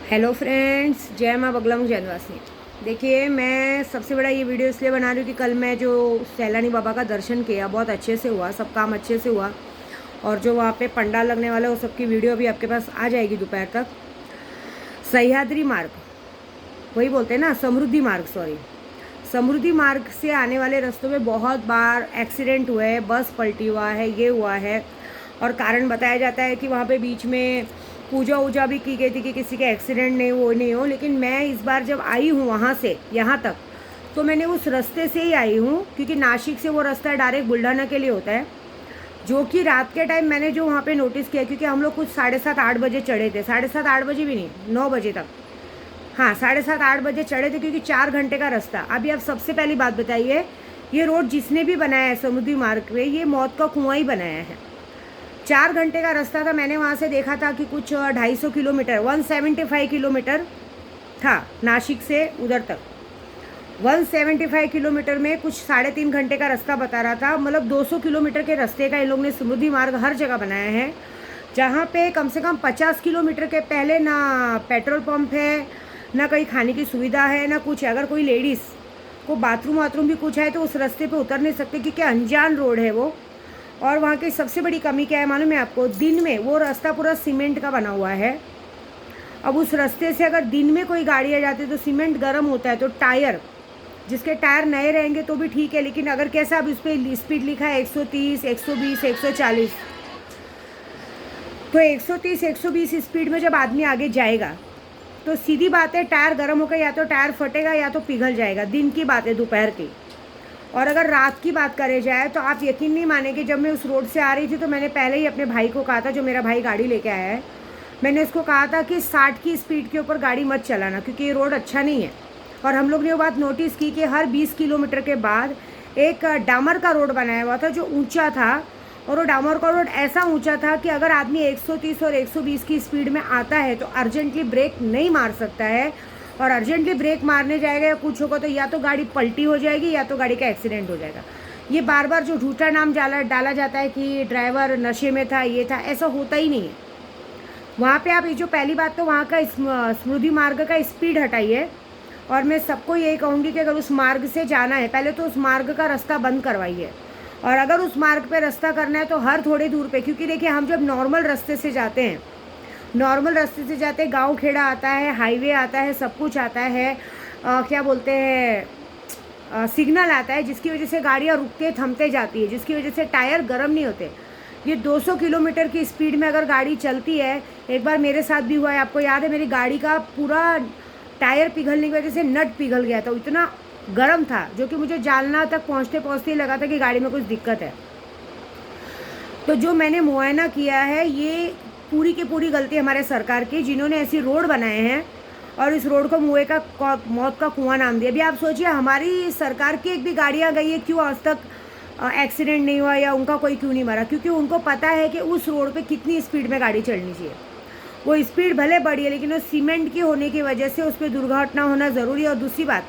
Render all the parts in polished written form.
Hello friends, जय माँ बगलामुख जनवासी। देखिए, मैं सबसे बड़ा ये वीडियो इसलिए बना रही हूँ कि कल मैं जो सैलानी बाबा का दर्शन किया बहुत अच्छे से हुआ, सब काम अच्छे से हुआ। और जो वहाँ पे पंडाल लगने वाला है वो सबकी वीडियो अभी आपके पास आ जाएगी दोपहर तक। सह्याद्री मार्ग, वही बोलते हैं ना, समृद्धि मार्ग, सॉरी, समृद्धि मार्ग से आने वाले रास्तों में बहुत बार एक्सीडेंट हुए हैं, बस पलटी हुआ है, ये हुआ है। और कारण बताया जाता है कि वहाँ पे बीच में पूजा वूजा भी की गई थी कि किसी के एक्सीडेंट नहीं हो। लेकिन मैं इस बार जब आई हूँ वहाँ से यहाँ तक, तो मैंने उस रास्ते से ही आई हूँ, क्योंकि नासिक से वो रास्ता डायरेक्ट बुल्ढाना के लिए होता है। जो कि रात के टाइम मैंने जो वहाँ पे नोटिस किया, क्योंकि हम लोग कुछ 7:30-8 बजे चढ़े थे, 7:30-8 बजे भी नहीं, 9 बजे तक, हाँ 7:30-8 बजे चढ़े थे, क्योंकि 4 घंटे का रास्ता। अभी आप सबसे पहली बात बताइए, ये रोड जिसने भी बनाया है समृद्धि मार्ग पे, ये मौत का कुआं ही बनाया है। 4 घंटे का रास्ता था, मैंने वहाँ से देखा था कि कुछ 250 किलोमीटर, 175 किलोमीटर था नासिक से उधर तक। 175 किलोमीटर में कुछ 3.5 घंटे का रास्ता बता रहा था। मतलब 200 किलोमीटर के रास्ते का इन लोग ने समृद्धि मार्ग हर जगह बनाया है, जहाँ पे कम से कम 50 किलोमीटर के पहले ना पेट्रोल पंप है, ना कहीं खाने की सुविधा है, ना कुछ है। अगर कोई लेडीज़ को बाथरूम भी कुछ है तो उस रास्ते पे उतर नहीं सकते, क्योंकि अनजान रोड है वो। और वहाँ की सबसे बड़ी कमी क्या है मालूम है आपको? दिन में वो रास्ता पूरा सीमेंट का बना हुआ है। अब उस रास्ते से अगर दिन में कोई गाड़ी आ जाती है तो सीमेंट गर्म होता है, तो टायर, जिसके टायर नए रहेंगे तो भी ठीक है, लेकिन अगर कैसा अब इस पर स्पीड लिखा है 130, 120, 140, तो 130, 120 स्पीड में जब आदमी आगे जाएगा तो सीधी बात है, टायर गर्म होकर या तो टायर फटेगा या तो पिघल जाएगा। दिन की बात है, दोपहर की। और अगर रात की बात करे जाए तो आप यकीन नहीं मानेंगे, जब मैं उस रोड से आ रही थी तो मैंने पहले ही अपने भाई को कहा था, जो मेरा भाई गाड़ी लेके आया है, मैंने उसको कहा था कि 60 की स्पीड के ऊपर गाड़ी मत चलाना, क्योंकि ये रोड अच्छा नहीं है। और हम लोग ने वो बात नोटिस की कि हर 20 किलोमीटर के बाद एक डामर का रोड बनाया हुआ था जो ऊंचा था। और वो डामर का रोड ऐसा ऊंचा था कि अगर आदमी 130 और 120 की स्पीड में आता है तो अर्जेंटली ब्रेक नहीं मार सकता है। और अर्जेंटली ब्रेक मारने जाएगा या कुछ होगा तो या तो गाड़ी पलटी हो जाएगी या तो गाड़ी का एक्सीडेंट हो जाएगा। ये बार बार जो झूठा नाम डाला जाता है कि ड्राइवर नशे में था, ये था, ऐसा होता ही नहीं है वहाँ पे। आप ये जो पहली बात, तो वहाँ का समृद्धि मार्ग का स्पीड हटाइए। और मैं सबको यही कहूँगी कि अगर उस मार्ग से जाना है, पहले तो उस मार्ग का रास्ता बंद करवाइए। और अगर उस मार्ग पे रास्ता करना है तो हर थोड़ी दूर पे, क्योंकि देखिए हम जब नॉर्मल रास्ते से जाते हैं, गांव खेड़ा आता है, हाईवे आता है, सब कुछ आता है, क्या बोलते हैं, सिग्नल आता है, जिसकी वजह से गाड़ियाँ रुकते थमते जाती है, जिसकी वजह से टायर गर्म नहीं होते। ये 200 किलोमीटर की स्पीड में अगर गाड़ी चलती है, एक बार मेरे साथ भी हुआ है, आपको याद है, मेरी गाड़ी का पूरा टायर पिघलने की वजह से नट पिघल गया था, इतना गर्म था, जो कि मुझे जालना तक पहुँचते पहुँचते ही लगा था कि गाड़ी में कुछ दिक्कत है। तो जो मैंने मुआयना किया है, ये पूरी की पूरी गलती हमारे सरकार की, जिन्होंने ऐसी रोड बनाए हैं और इस रोड को मौत का कुआं नाम दिया। अभी आप सोचिए, हमारी सरकार की एक भी गाड़ियाँ गई है, क्यों आज तक एक्सीडेंट नहीं हुआ या उनका कोई क्यों नहीं मरा? क्योंकि उनको पता है कि उस रोड पे कितनी स्पीड में गाड़ी चलनी चाहिए। वो स्पीड भले बढ़ी है, लेकिन वो सीमेंट की होने की वजह से उस पर दुर्घटना होना ज़रूरी है। और दूसरी बात,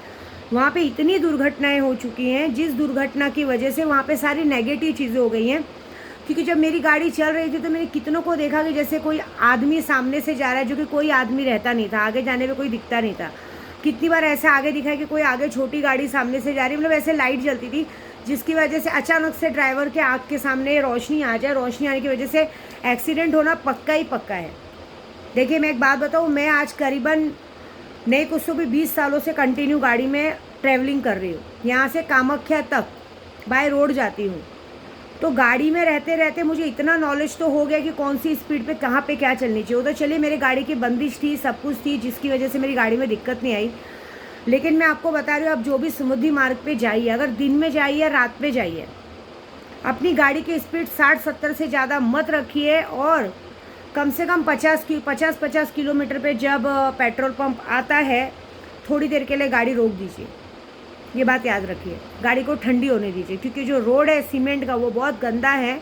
वहाँ पे इतनी दुर्घटनाएं हो चुकी हैं, जिस दुर्घटना की वजह से वहाँ पे सारी नेगेटिव चीज़ें हो गई हैं। क्योंकि जब मेरी गाड़ी चल रही थी तो मैंने कितनों को देखा कि जैसे कोई आदमी सामने से जा रहा है, जो कि कोई आदमी रहता नहीं था, आगे जाने में कोई दिखता नहीं था। कितनी बार ऐसा आगे दिखा है कि कोई आगे छोटी गाड़ी सामने से जा रही है, मतलब ऐसे लाइट जलती थी, जिसकी वजह से अचानक से ड्राइवर के आँख के सामने रोशनी आ जाए, रोशनी आने की वजह से एक्सीडेंट होना पक्का ही पक्का है। देखिए, मैं एक बात बताऊँ, मैं आज करीबन नहीं कुछ तो भी 20 सालों से कंटिन्यू गाड़ी में ट्रैवलिंग कर रही हूँ। यहाँ से कामाख्या तक बाय रोड जाती हूँ, तो गाड़ी में रहते रहते मुझे इतना नॉलेज तो हो गया कि कौन सी स्पीड पे कहाँ पे क्या चलनी चाहिए। तो चलिए, मेरी गाड़ी की बंदिश थी, सब कुछ थी, जिसकी वजह से मेरी गाड़ी में दिक्कत नहीं आई। लेकिन मैं आपको बता रही हूँ, आप जो भी समृद्धि मार्ग पे जाइए, अगर दिन में जाइए या रात में जाइए, अपनी गाड़ी की स्पीड 60-70 से ज़्यादा मत रखिए। और कम से कम 50 किलोमीटर पे जब पेट्रोल पंप आता है, थोड़ी देर के लिए गाड़ी रोक दीजिए। ये बात याद रखिए, गाड़ी को ठंडी होने दीजिए, क्योंकि जो रोड है सीमेंट का वो बहुत गंदा है।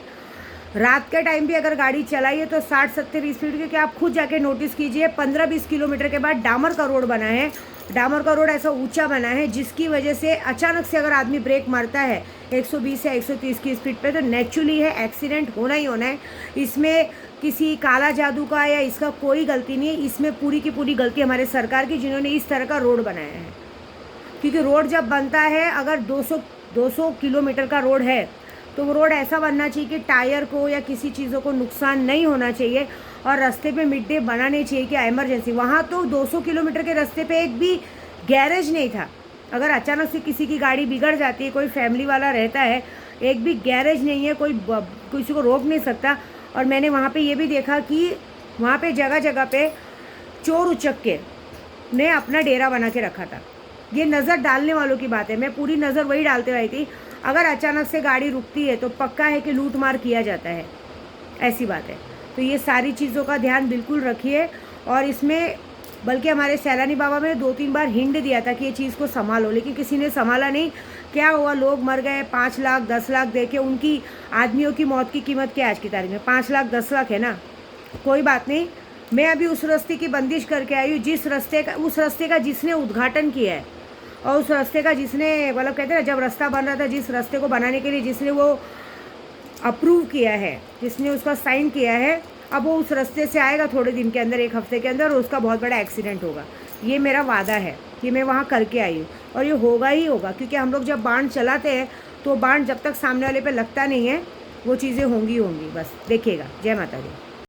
रात के टाइम भी अगर गाड़ी चलाइए तो 60-70 स्पीड, क्योंकि आप खुद जाके नोटिस कीजिए, 15-20 किलोमीटर के बाद डामर का रोड बना है। डामर का रोड ऐसा ऊंचा बना है, जिसकी वजह से अचानक से अगर आदमी ब्रेक मारता है 120 या 130 की स्पीड पे, तो नेचुरली है एक्सीडेंट होना ही होना है। इसमें किसी काला जादू का या इसका कोई गलती नहीं है। इसमें पूरी की पूरी गलती हमारे सरकार की, जिन्होंने इस तरह का रोड बनाया है। क्योंकि रोड जब बनता है, अगर 200 किलोमीटर का रोड है तो वो रोड ऐसा बनना चाहिए कि टायर को या किसी चीज़ों को नुकसान नहीं होना चाहिए, और रास्ते पे मिड डे बनाने चाहिए कि इमरजेंसी। वहाँ तो 200 किलोमीटर के रास्ते पे एक भी गैरेज नहीं था। अगर अचानक से किसी की गाड़ी बिगड़ जाती है, कोई फैमिली वाला रहता है, एक भी गैरेज नहीं है, कोई किसी को रोक नहीं सकता। और मैंने वहाँ पे ये भी देखा कि वहाँ पे जगह जगह पे चोर उचक्के ने अपना डेरा बना के रखा था। ये नज़र डालने वालों की बात है, मैं पूरी नज़र वही डालते हुए आई थी। अगर अचानक से गाड़ी रुकती है तो पक्का है कि लूट मार किया जाता है, ऐसी बात है। तो ये सारी चीज़ों का ध्यान बिल्कुल रखिए। और इसमें बल्कि हमारे सैलानी बाबा ने 2-3 बार हिंट दिया था कि ये चीज़ को संभालो, लेकिन किसी ने संभाला नहीं। क्या हुआ, लोग मर गए। 5 लाख 10 लाख दे के उनकी आदमियों की मौत की कीमत क्या आज की तारीख में? 5 लाख 10 लाख है ना। कोई बात नहीं, मैं अभी उस रास्ते की बंदिश करके आई हूँ, उस रास्ते का जिसने उद्घाटन किया है, और उस रास्ते का जिसने, मतलब कहते हैं ना, जब रास्ता बन रहा था, जिस रास्ते को बनाने के लिए जिसने वो अप्रूव किया है, जिसने उसका साइन किया है, अब वो उस रास्ते से आएगा थोड़े दिन के अंदर, 1 हफ्ते के अंदर, और उसका बहुत बड़ा एक्सीडेंट होगा। ये मेरा वादा है कि मैं वहाँ करके आई हूँ, और ये होगा ही होगा। क्योंकि हम लोग जब बाण चलाते हैं तो बाण जब तक सामने वाले पे लगता नहीं है, वो चीज़ें होंगी। बस देखिएगा। जय माता दी।